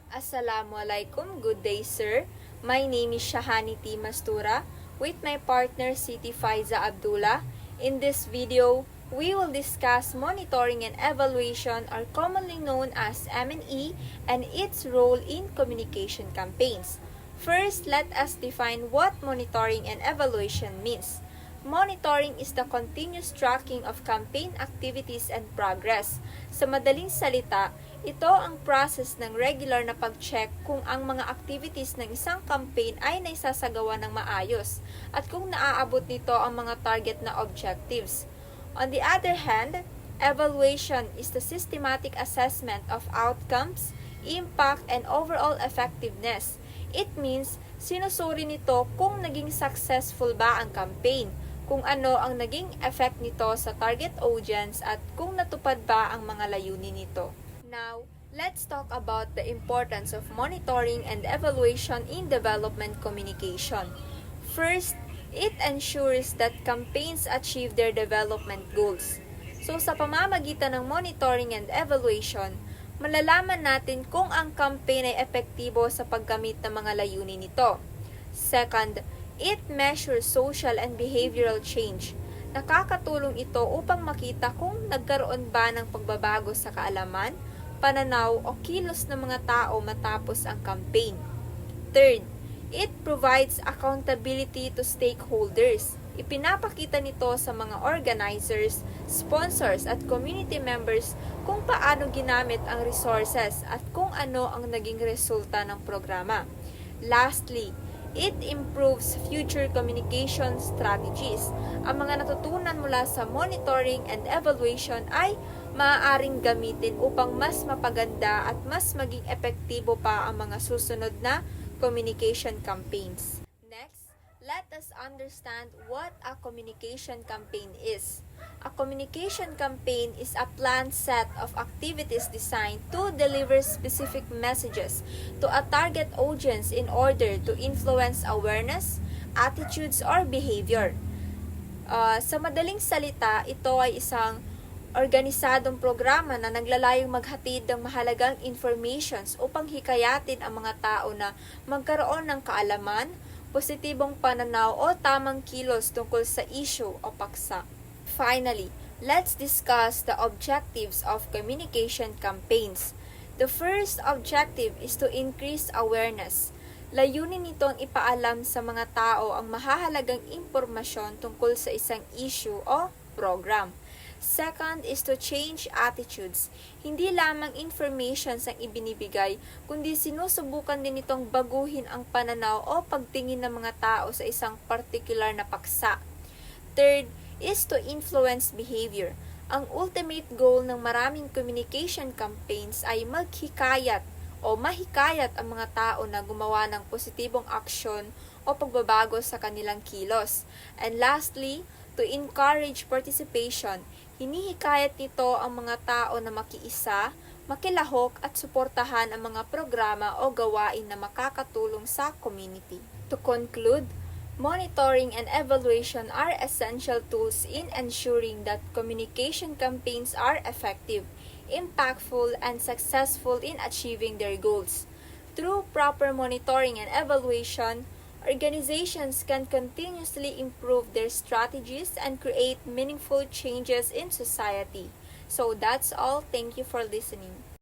Assalamualaikum. Good day, sir. My name is Shahani T. Mastura with my partner Siti Faiza Abdullah. In this video, we will discuss monitoring and evaluation, or commonly known as M&E, and its role in communication campaigns. First, let us define what monitoring and evaluation means. Monitoring is the continuous tracking of campaign activities and progress. Sa madaling salita, ito ang process ng regular na pag-check kung ang mga activities ng isang campaign ay naisasagawa ng maayos at kung naaabot nito ang mga target na objectives. On the other hand, evaluation is the systematic assessment of outcomes, impact, and overall effectiveness. It means sinusuri nito kung naging successful ba ang campaign, kung ano ang naging effect nito sa target audience at kung natupad ba ang mga layunin nito. Now, let's talk about the importance of monitoring and evaluation in development communication. First, it ensures that campaigns achieve their development goals. So, sa pamamagitan ng monitoring and evaluation, malalaman natin kung ang campaign ay epektibo sa paggamit ng mga layunin nito. Second, it measures social and behavioral change. Nakakatulong ito upang makita kung nagkaroon ba ng pagbabago sa kaalaman, pananaw o kilos ng mga tao matapos ang campaign. Third, it provides accountability to stakeholders. Ipinapakita nito sa mga organizers, sponsors at community members kung paano ginamit ang resources at kung ano ang naging resulta ng programa. Lastly, it improves future communication strategies. Ang mga natutunan mula sa monitoring and evaluation ay maaaring gamitin upang mas mapaganda at mas maging epektibo pa ang mga susunod na communication campaigns. Next, let us understand what a communication campaign is. A communication campaign is a planned set of activities designed to deliver specific messages to a target audience in order to influence awareness, attitudes, or behavior. Sa madaling salita, ito ay isang organisadong programa na naglalayong maghatid ng mahalagang informations upang hikayatin ang mga tao na magkaroon ng kaalaman, positibong pananaw o tamang kilos tungkol sa issue o paksa. Finally, let's discuss the objectives of communication campaigns. The first objective is to increase awareness. Layunin nito ang ipaalam sa mga tao ang mahahalagang impormasyon tungkol sa isang issue o program. Second is to change attitudes. Hindi lamang information ang ibinibigay, kundi sinusubukan din itong baguhin ang pananaw o pagtingin ng mga tao sa isang particular na paksa. Third is to influence behavior. Ang ultimate goal ng maraming communication campaigns ay maghikayat o mahikayat ang mga tao na gumawa ng positibong aksyon o pagbabago sa kanilang kilos. And lastly, to encourage participation. Hinihikayat nito ang mga tao na makiisa, makilahok at suportahan ang mga programa o gawain na makakatulong sa community. To conclude, monitoring and evaluation are essential tools in ensuring that communication campaigns are effective, impactful, and successful in achieving their goals. Through proper monitoring and evaluation, organizations can continuously improve their strategies and create meaningful changes in society. So that's all. Thank you for listening.